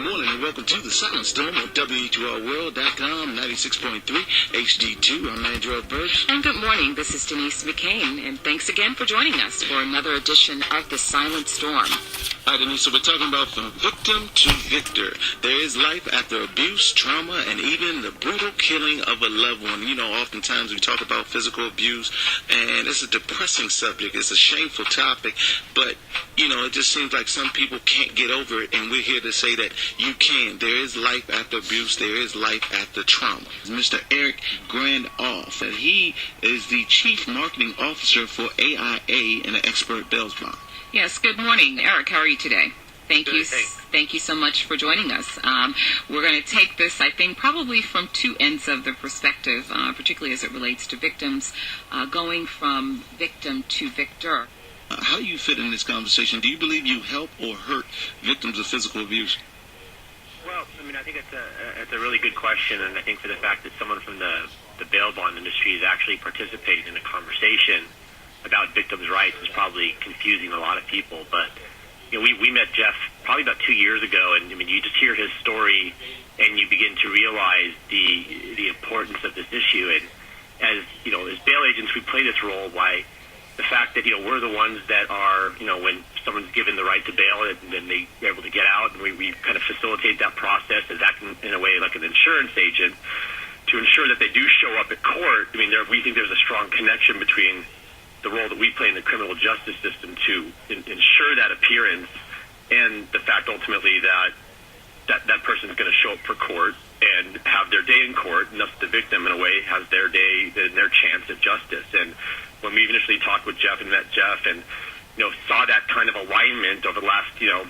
Good morning and welcome to the Silent Storm on WHRWorld.com, 96.3 HD2. I'm Andrew Birch. And good morning. This is Denise McCain, and thanks again for joining us for another edition of the Silent Storm. All right, Denise, so we're talking about from victim to victor. There is life after abuse, trauma, and even the brutal killing of a loved one. You know, oftentimes we talk about physical abuse, and it's a depressing subject. It's a shameful topic, but, you know, it just seems like some people can't get over it, and we're here to say that you can. There is life after abuse. There is life after trauma. Mr. Eric Granof, and he is the Chief Marketing Officer for AIA and the ExpertBail bond. Yes, good morning. Eric, how are you today? Thank you. Thanks. Thank you so much for joining us. We're going to take this, I think, probably from two ends of the perspective, particularly as it relates to victims, going from victim to victor. How do you fit in this conversation? Do you believe you help or hurt victims of physical abuse? Well, I mean, I think it's a really good question, and I think for the fact that someone from the bail bond industry is actually participating in a conversation about victims' rights is probably confusing a lot of people. But you know, we met Jeff probably about 2 years ago, and I mean, you just hear his story, and you begin to realize the importance of this issue. And as you know, as bail agents, we play this role by the fact that, you know, we're the ones that are, you know, when someone's given the right to bail and then they're able to get out, and we kind of facilitate that process as acting in a way like an insurance agent to ensure that they do show up at court. I mean, we think there's a strong connection between the role that we play in the criminal justice system to ensure that appearance and the fact ultimately that person's going to show up for court and have their day in court, and thus the victim in a way has their day and their chance at justice. And when we initially talked with Jeff and met Jeff and, you know, saw that kind of alignment over the last, you know,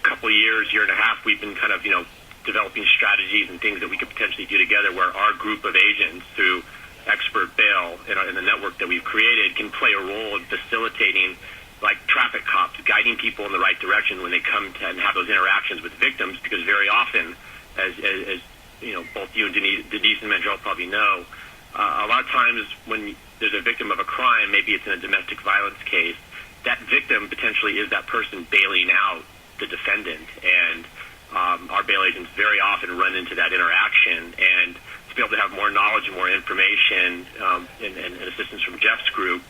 couple of years, year and a half, we've been kind of, you know, developing strategies and things that we could potentially do together where our group of agents through ExpertBail and the network that we've created can play a role in facilitating, like traffic cops, guiding people in the right direction when they come to and have those interactions with victims, because very often, as you know, both you and Denise and Mandrell probably know, a lot of times when there's a victim of a crime, maybe it's in a domestic violence case, that victim potentially is that person bailing out the defendant. And our bail agents very often run into that interaction, and to be able to have more knowledge and more information and assistance from Jeff's group,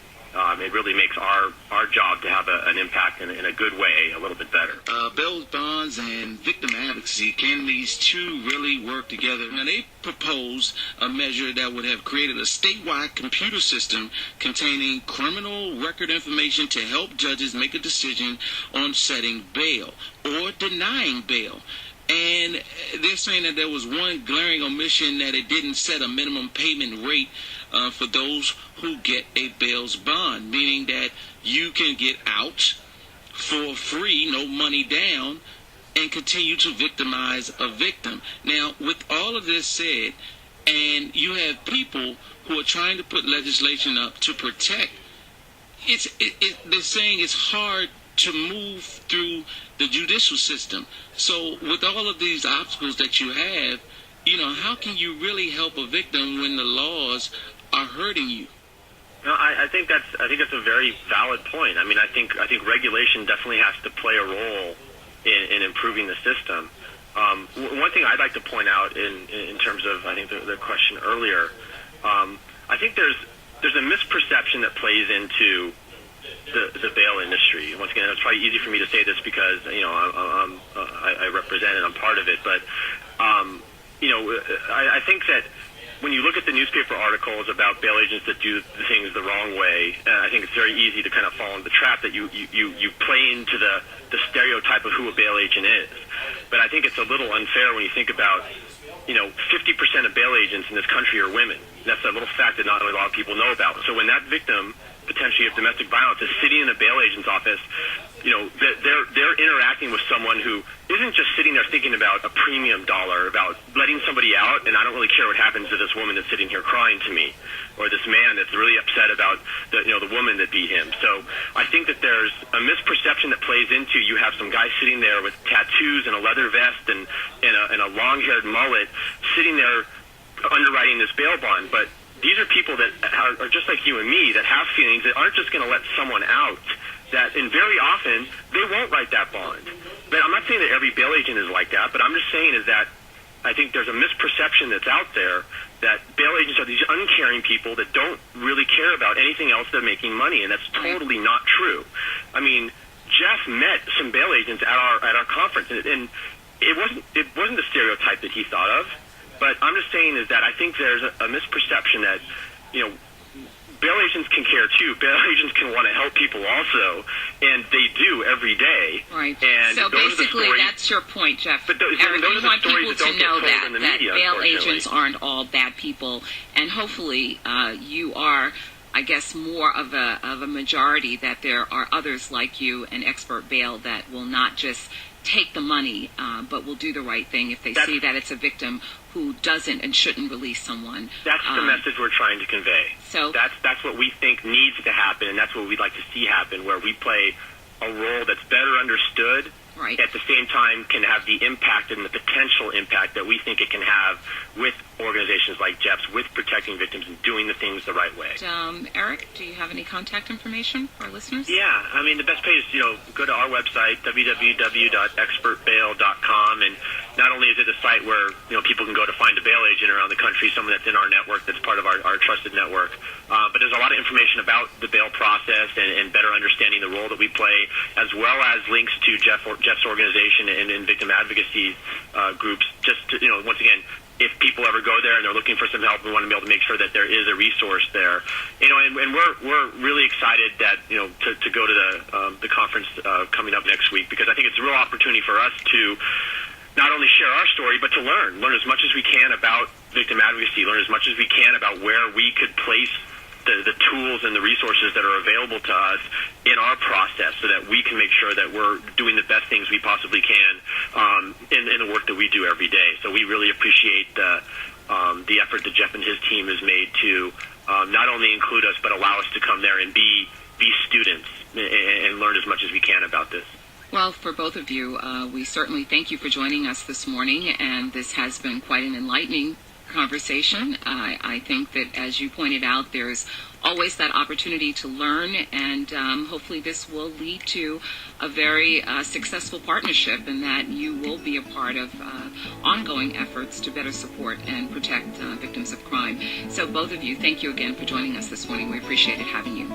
it really makes our job to have an impact in a good way a little bit better. Bail bonds and victim advocacy, can these two really work together? Now, they proposed a measure that would have created a statewide computer system containing criminal record information to help judges make a decision on setting bail or denying bail. And they're saying that there was one glaring omission, that it didn't set a minimum payment rate for those who get a bail's bond, meaning that you can get out for free, no money down, and continue to victimize a victim. Now, with all of this said, and you have people who are trying to put legislation up to protect, they're saying it's hard to move through the judicial system. So with all of these obstacles that you have, you know, how can you really help a victim when the laws are hurting you? No, I think that's a very valid point. I mean, I think regulation definitely has to play a role in improving the system. One thing I'd like to point out in terms of, I think, the question earlier, I think there's a misperception that plays into the bail industry. Once again, it's probably easy for me to say this because, you know, I represent it, I'm part of it. But, you know, I think that when you look at the newspaper articles about bail agents that do things the wrong way, I think it's very easy to kind of fall into the trap that you play into the stereotype of who a bail agent is. But I think it's a little unfair when you think about, you know, 50% of bail agents in this country are women. That's a little fact that not a lot of people know about. So when that victim, potentially of domestic violence, is sitting in a bail agent's office, you know, they're interacting with someone who isn't just sitting there thinking about a premium dollar, about letting somebody out, and I don't really care what happens to this woman that's sitting here crying to me, or this man that's really upset about the woman that beat him. So I think that there's a misperception that plays into, you have some guy sitting there with tattoos and a leather vest and a long-haired mullet sitting there underwriting this bail bond, but these are people that are just like you and me, that have feelings, that aren't just going to let someone out, and very often they won't write that bond. but I'm not saying that every bail agent is like that, but I'm just saying is that I think there's a misperception that's out there that bail agents are these uncaring people that don't really care about anything else than making money, and that's totally not true. I mean, Jeff met some bail agents at our conference, and it wasn't the stereotype that he thought of. But I'm just saying is that I think there's a misperception that, bail agents can care too. Bail agents can want to help people also, and they do every day. Right. And so basically, that's your point, Jeff. But Eric, you want people to know that bail agents aren't all bad people, and hopefully you are, I guess, more of a majority, that there are others like you and ExpertBail that will not just take the money, but will do the right thing if they see that it's a victim who doesn't and shouldn't release someone. That's the message we're trying to convey. So that's what we think needs to happen, and that's what we'd like to see happen, where we play a role that's better understood, right, at the same time can have the impact and the potential impact that we think it can have with organizations like Jeff's, with protecting victims and doing the things the right way. Eric, do you have any contact information for our listeners? Yeah, I mean, the best way is, go to our website, www.expertbail.com, and not only is it a site where, people can go to find a bail agent around the country, someone that's in our network, that's part of our trusted network, but there's a lot of information about the bail process and better understanding the role that we play, as well as links to Jeff's organization and victim advocacy groups. Just to, once again, if people ever go there and they're looking for some help, we want to be able to make sure that there is a resource there. And we're really excited that to go to the conference coming up next week, because I think it's a real opportunity for us to not only share our story, but to learn as much as we can about victim advocacy, learn as much as we can about where we could place the tools and the resources that are available to us in our process, so that we can make sure that we're doing the best things we possibly can in the work that we do every day. So we really appreciate the effort that Jeff and his team has made to not only include us, but allow us to come there and be students and learn as much as we can about this. Well, for both of you, we certainly thank you for joining us this morning, and this has been quite an enlightening conversation. I think that, as you pointed out, there's always that opportunity to learn, and hopefully this will lead to a very successful partnership, and that you will be a part of ongoing efforts to better support and protect victims of crime. So both of you, thank you again for joining us this morning. We appreciated having you.